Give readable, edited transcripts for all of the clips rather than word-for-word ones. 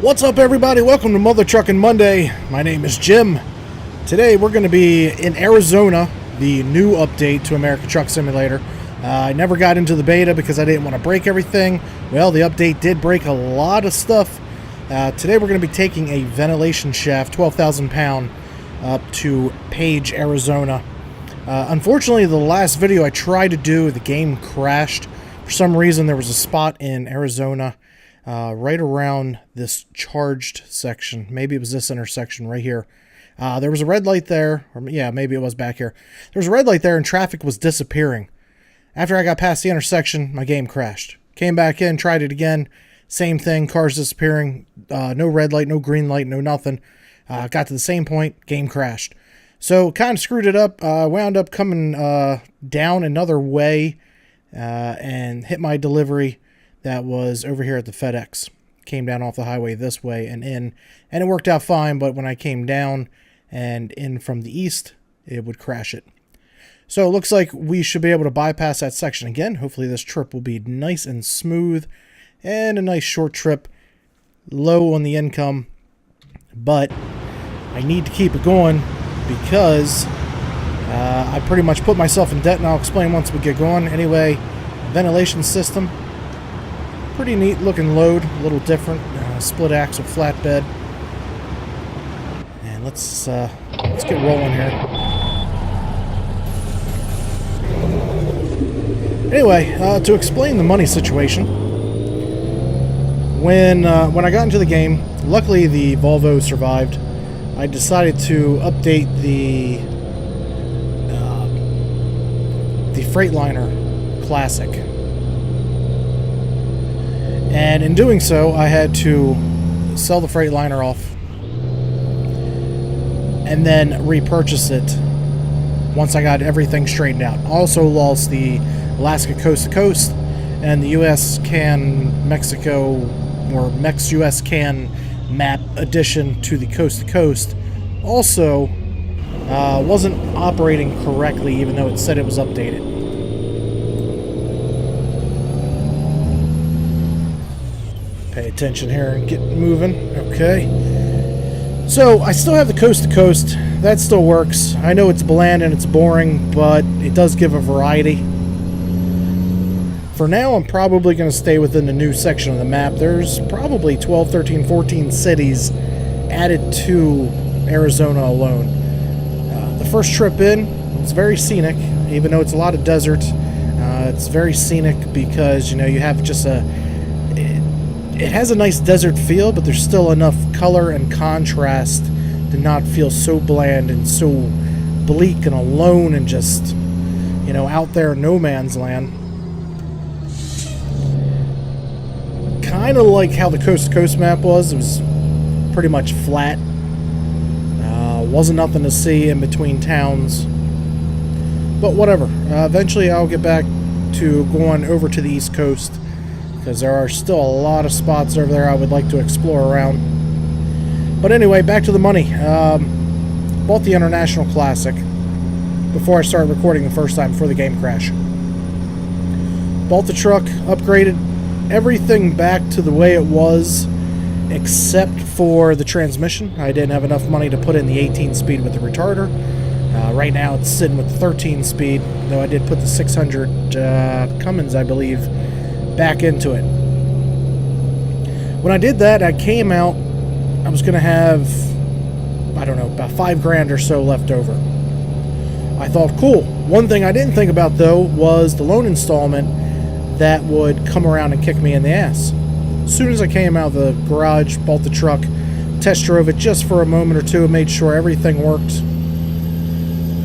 What's up, everybody? Welcome to Mother Truckin' Monday. My name is Jim. Today we're going to be in Arizona, the new update to America Truck Simulator. I never got into the beta because I didn't want to break everything. Well, the update did break a lot of stuff. Today we're going to be taking a ventilation shaft, 12,000 pound, up to Page, Arizona. Unfortunately, the last video I tried to do, the game crashed. For some reason, there was a spot in Arizona right around this charged section. Maybe it was this intersection right here. There was a red light there. Or yeah, maybe it was back here. There was a red light there and traffic was disappearing. After I got past the intersection, my game crashed. Came back in, tried it again. Same thing, cars disappearing. No red light, no green light, no nothing. Got to the same point, game crashed. So kind of screwed it up. Wound up coming down another way and hit my delivery that was over here at the FedEx. Came down off the highway this way and in, and it worked out fine, but when I came down and in from the east, it would crash it. So it looks like we should be able to bypass that section again. Hopefully this trip will be nice and smooth and a nice short trip, low on the income, but I need to keep it going because I pretty much put myself in debt, and I'll explain once we get going. Anyway, ventilation system. Pretty neat looking load, a little different, split axle flatbed. And let's get rolling here. Anyway, to explain the money situation, when I got into the game, luckily the Volvo survived. I decided to update the Freightliner Classic. And in doing so, I had to sell the Freightliner off and then repurchase it once I got everything straightened out. Also lost the Alaska Coast to Coast and the US-Can-Mexico or Mex-US-Can map addition to the Coast to Coast. Also wasn't operating correctly even though it said it was updated. Pay attention here and get moving. Okay. So I still have the Coast to Coast. That still works. I know it's bland and it's boring, but it does give a variety. For now, I'm probably going to stay within the new section of the map. There's probably 12, 13, 14 cities added to Arizona alone. The first trip in, it's very scenic, even though it's a lot of desert. It's very scenic because, you know, you have just it has a nice desert feel, but there's still enough color and contrast to not feel so bland and so bleak and alone and just, you know, out there in no man's land. Kind of like how the Coast to Coast map was. It was pretty much flat. Wasn't nothing to see in between towns. But whatever. Eventually I'll get back to going over to the East Coast, because there are still a lot of spots over there I would like to explore around. But anyway, back to the money. Bought the International Classic before I started recording the first time before the game crashed. Bought the truck, upgraded everything back to the way it was, except for the transmission. I didn't have enough money to put in the 18 speed with the retarder. Right now it's sitting with the 13 speed, though I did put the 600 Cummins, I believe, back into it. When I did that, I came out, I was going to have, I don't know, about $5,000 or so left over. I thought, cool. One thing I didn't think about, though, was the loan installment that would come around and kick me in the ass. As soon as I came out of the garage, bought the truck, test drove it just for a moment or two, and made sure everything worked.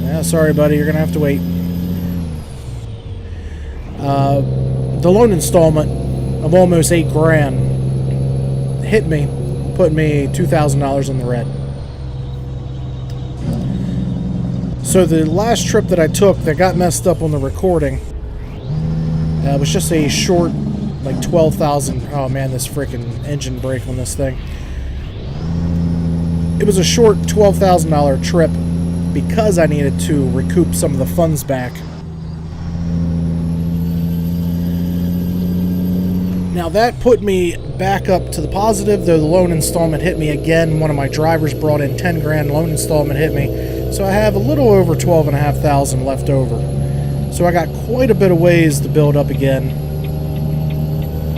Yeah, sorry, buddy, you're going to have to wait. The loan installment of almost $8,000 hit me, put me $2,000 in the red. So the last trip that I took that got messed up on the recording was just a short, like 12,000. Oh man, this freaking engine brake on this thing. It was a short $12,000 trip because I needed to recoup some of the funds back. Now that put me back up to the positive, though the loan installment hit me again. One of my drivers brought in 10 grand, loan installment hit me. So I have a little over 12,500 left over. So I got quite a bit of ways to build up again.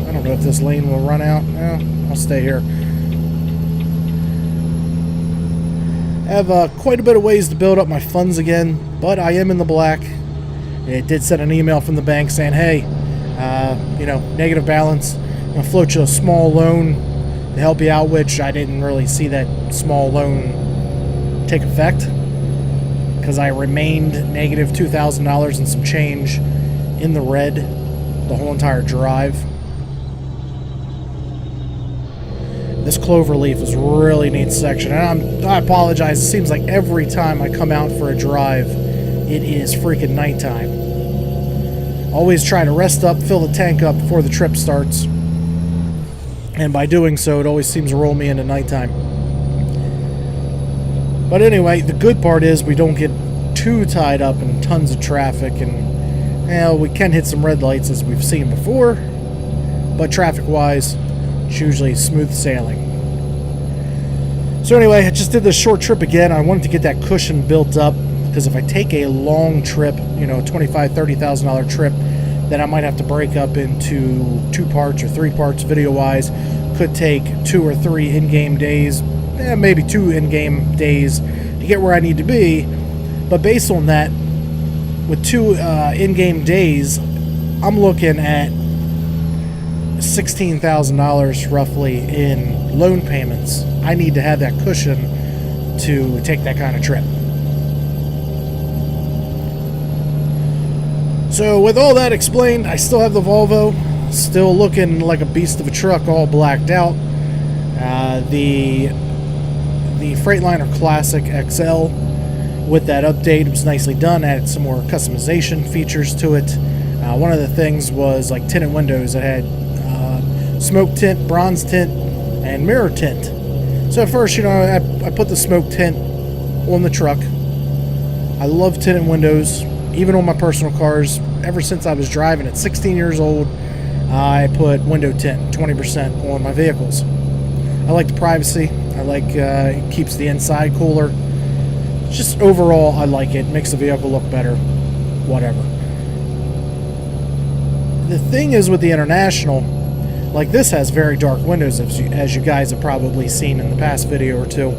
I don't know if this lane will run out. No, I'll stay here. I have quite a bit of ways to build up my funds again, but I am in the black. It did send an email from the bank saying, hey, negative balance. I'm going to float you a small loan to help you out, which I didn't really see that small loan take effect because I remained negative $2,000 and some change in the red the whole entire drive. This cloverleaf is a really neat section, and I apologize. It seems like every time I come out for a drive, it is freaking nighttime. Always try to rest up, fill the tank up before the trip starts, and by doing so, it always seems to roll me into nighttime. But anyway, the good part is we don't get too tied up in tons of traffic, and we can hit some red lights as we've seen before, but traffic-wise, it's usually smooth sailing. So anyway, I just did this short trip again. I wanted to get that cushion built up because if I take a long trip, $25,000, $30,000 trip, then I might have to break up into 2 parts or 3 parts video-wise. Could take 2 or 3 in-game days, maybe 2 in-game days to get where I need to be. But based on that, with 2 in-game days, I'm looking at $16,000 roughly in loan payments. I need to have that cushion to take that kind of trip. So with all that explained, I still have the Volvo, still looking like a beast of a truck, all blacked out. The Freightliner Classic XL with that update was nicely done, added some more customization features to it. One of the things was like tinted windows that had smoke tint, bronze tint, and mirror tint. So at first, I put the smoke tint on the truck. I love tinted windows, even on my personal cars. Ever since I was driving at 16 years old, I put window tint 20% on my vehicles. I like the privacy. I like it keeps the inside cooler. Just overall, I like it. Makes the vehicle look better. Whatever. The thing is with the International, like this has very dark windows, as you guys have probably seen in the past video or two.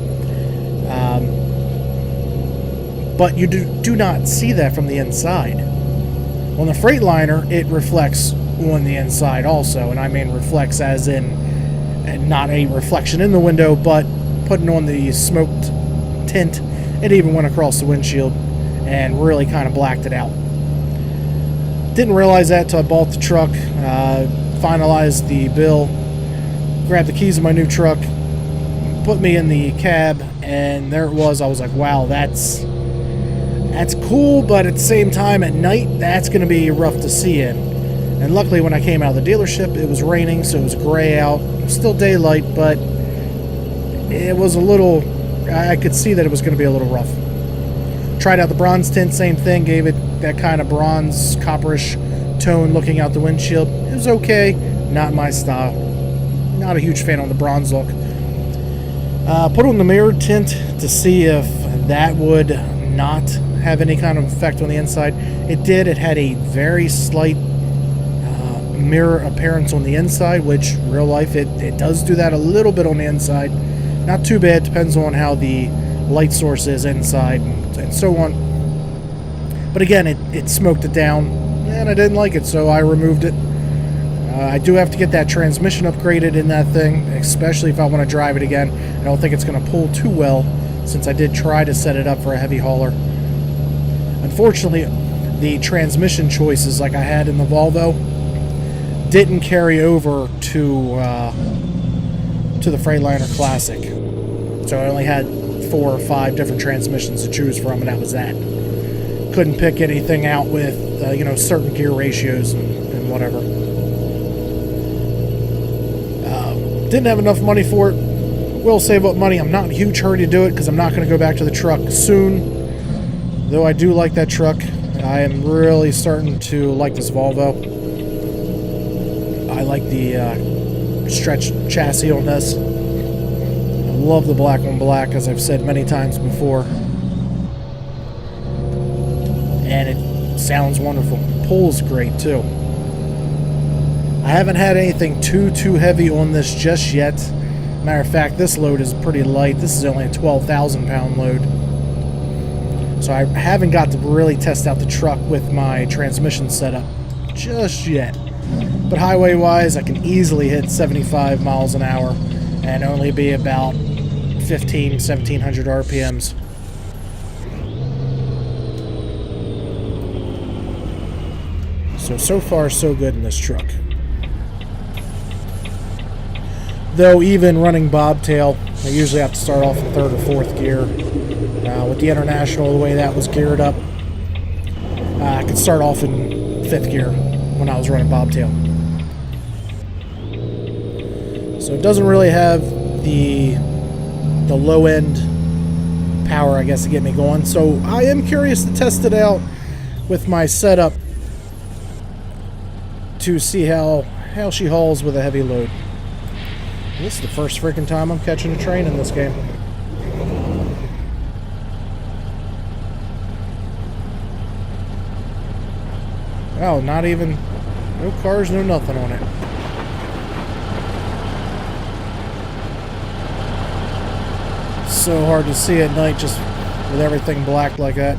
But you do not see that from the inside. On the Freightliner, it reflects on the inside also, and I mean reflects as in not a reflection in the window, but putting on the smoked tint, it even went across the windshield and really kind of blacked it out. Didn't realize that till I bought the truck, finalized the bill, grabbed the keys of my new truck, put me in the cab, and there it was. I was like, wow, that's cool, but at the same time, at night, that's going to be rough to see in. And luckily, when I came out of the dealership, it was raining, so it was gray out. It was still daylight, but it was a little... I could see that it was going to be a little rough. Tried out the bronze tint, same thing. Gave it that kind of bronze, copperish tone looking out the windshield. It was okay. Not my style. Not a huge fan on the bronze look. Put on the mirror tint to see if that would not have any kind of effect on the inside. It did. It had a very slight mirror appearance on the inside, which real life it does do that a little bit on the inside. Not too bad. Depends on how the light source is inside and so on. But again, it smoked it down, and I didn't like it, so I removed it. I do have to get that transmission upgraded in that thing, especially if I want to drive it again. I don't think it's going to pull too well, since I did try to set it up for a heavy hauler. Unfortunately, the transmission choices like I had in the Volvo didn't carry over to the Freightliner Classic. So I only had 4 or 5 different transmissions to choose from, and that was that. Couldn't pick anything out with certain gear ratios and whatever. Didn't have enough money for it. Will save up money. I'm not in a huge hurry to do it because I'm not going to go back to the truck soon. Though I do like that truck. I am really starting to like this Volvo. I like the stretched chassis on this. I love the black on black, as I've said many times before. And it sounds wonderful. Pulls great too. I haven't had anything too heavy on this just yet. Matter of fact, this load is pretty light. This is only a 12,000 pound load. So I haven't got to really test out the truck with my transmission setup just yet. But highway wise, I can easily hit 75 miles an hour and only be about 1700 RPMs. So far so good in this truck. Though even running bobtail, I usually have to start off in third or fourth gear. With the International, the way that was geared up, I could start off in fifth gear when I was running bobtail. So it doesn't really have the low end power, I guess, to get me going. So I am curious to test it out with my setup to see how she hauls with a heavy load. This is the first freaking time I'm catching a train in this game. Oh, not even, no cars, no nothing on it. So hard to see at night just with everything black like that.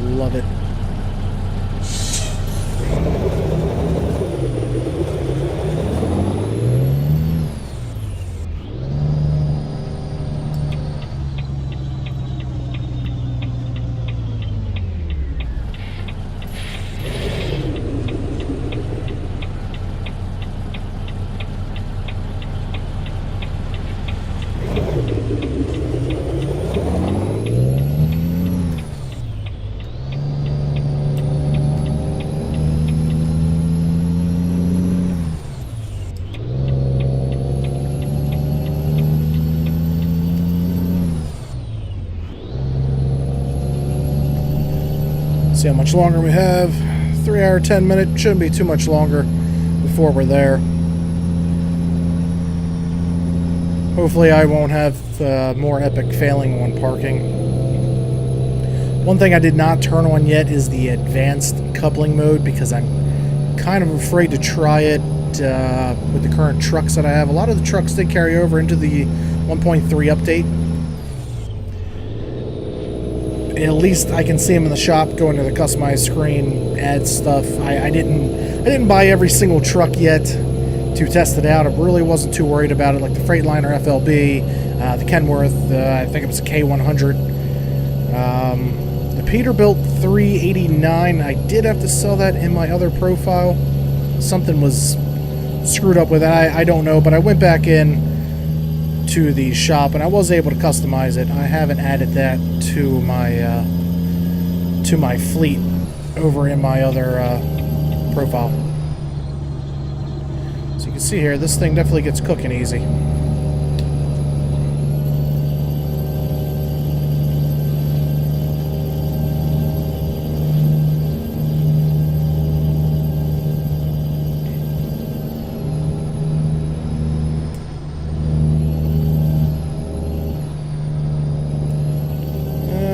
Love it. See how much longer we have. 3 hour, 10 minute. Shouldn't be too much longer before we're there. Hopefully I won't have more epic failing when parking. One thing I did not turn on yet is the advanced coupling mode, because I'm kind of afraid to try it with the current trucks that I have. A lot of the trucks did carry over into the 1.3 update. At least I can see them in the shop, go into the customized screen, add stuff. I didn't buy every single truck yet to test it out. I really wasn't too worried about it, like the Freightliner FLB, the Kenworth, I think it was a K100. The Peterbilt 389, I did have to sell that in my other profile. Something was screwed up with it, I don't know, but I went back in to the shop and I was able to customize it. I haven't added that to my fleet over in my other profile. So you can see here, this thing definitely gets cooking easy.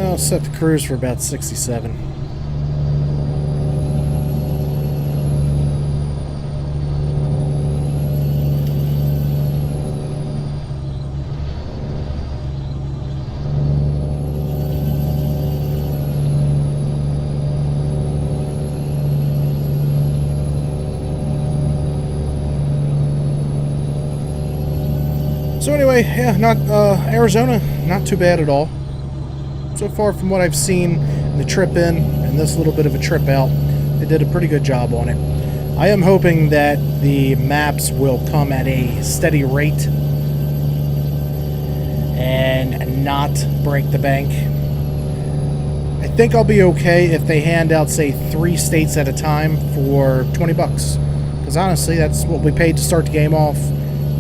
I'll set the cruise for about 67. So anyway, yeah, not Arizona, not too bad at all. So far from what I've seen, the trip in and this little bit of a trip out, they did a pretty good job on it. I am hoping that the maps will come at a steady rate and not break the bank. I think I'll be okay if they hand out, say, 3 states at a time for 20 bucks. Because honestly, that's what we paid to start the game off.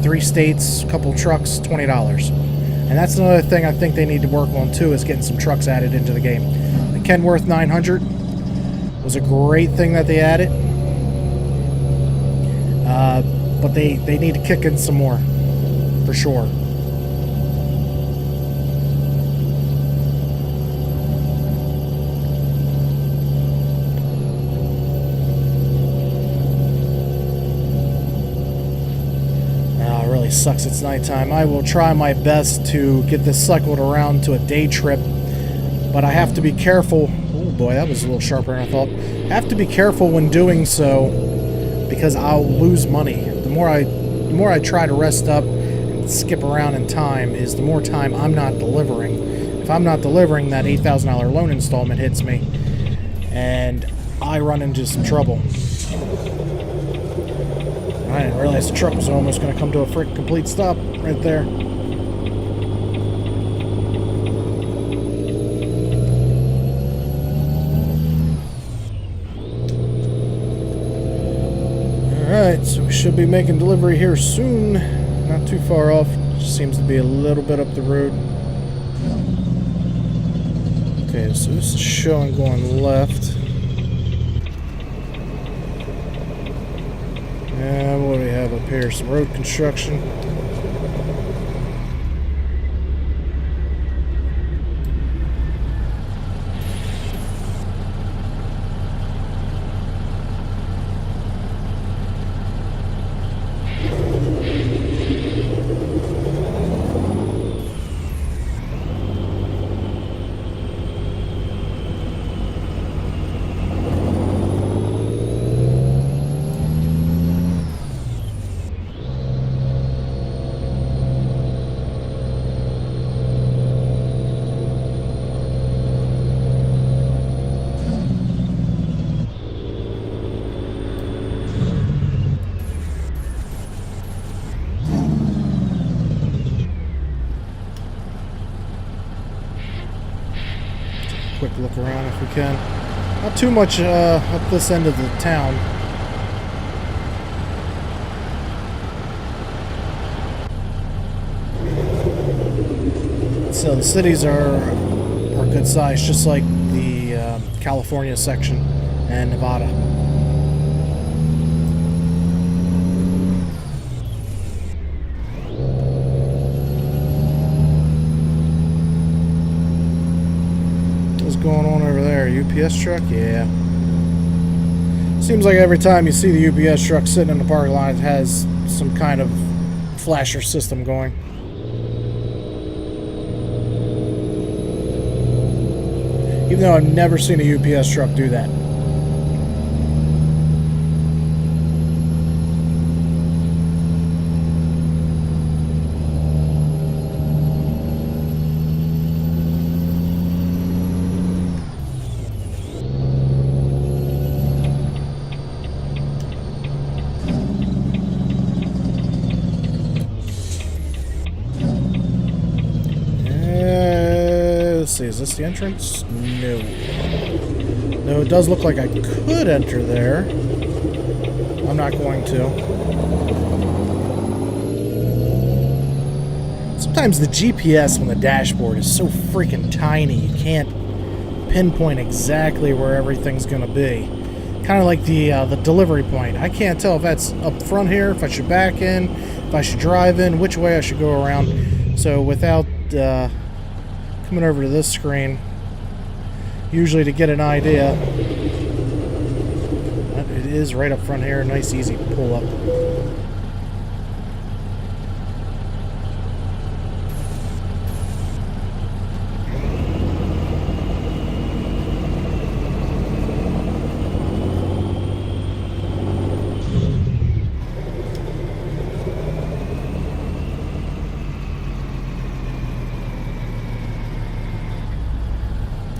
3 states, a couple trucks, $20. And that's another thing I think they need to work on too, is getting some trucks added into the game. The Kenworth 900 was a great thing that they added. but they need to kick in some more, for sure. It really sucks it's nighttime. I will try my best to get this cycled around to a day trip, but I have to be careful. Oh boy, that was a little sharper than I thought. I have to be careful when doing so because I'll lose money. The more I try to rest up and skip around in time is the more time I'm not delivering. If I'm not delivering, that $8,000 loan installment hits me, and I run into some trouble. I didn't realize the truck was almost going to come to a freaking complete stop right there. Alright, so we should be making delivery here soon. Not too far off. Just seems to be a little bit up the road. Okay, so this is showing going left. What do we have up here? Some road construction. Quick look around if we can. Not too much up this end of the town. So the cities are good size, just like the California section and Nevada. Going on over there? UPS truck? Yeah. Seems like every time you see the UPS truck sitting in the parking lot, it has some kind of flasher system going. Even though I've never seen a UPS truck do that. Let's see, is this the entrance? No. No, it does look like I could enter there. I'm not going to. Sometimes the GPS on the dashboard is so freaking tiny, you can't pinpoint exactly where everything's going to be. Kind of like the delivery point. I can't tell if that's up front here, if I should back in, if I should drive in, which way I should go around. So without coming over to this screen, usually to get an idea, it is right up front here. Nice, easy pull up.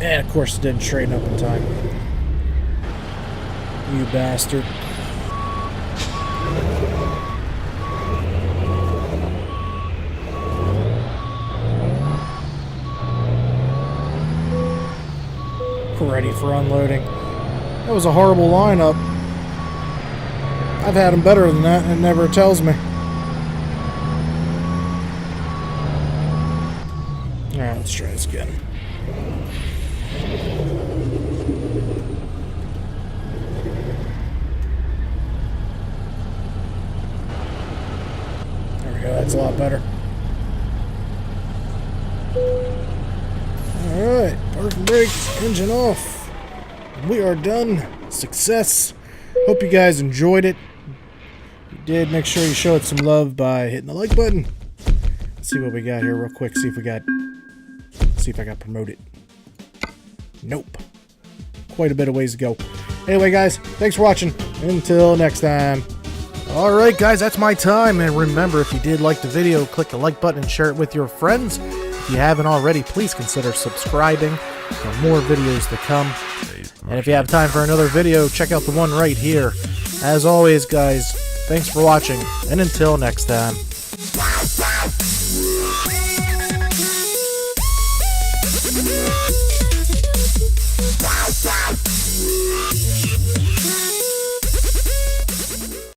And of course it didn't straighten up in time. You bastard. Ready for unloading. That was a horrible lineup. I've had them better than that, and it never tells me. Alright, let's try this again. parking brakes, engine off. And we are done. Success. Hope you guys enjoyed it. If you did, make sure you show it some love by hitting the like button. Let's see what we got here real quick. See if I got promoted. Nope. Quite a bit of ways to go. Anyway, guys, thanks for watching. Until next time. Alright, guys, that's my time. And remember, if you did like the video, click the like button and share it with your friends. If you haven't already, please consider subscribing for more videos to come. And if you have time for another video, check out the one right here. As always, guys, thanks for watching, and until next time.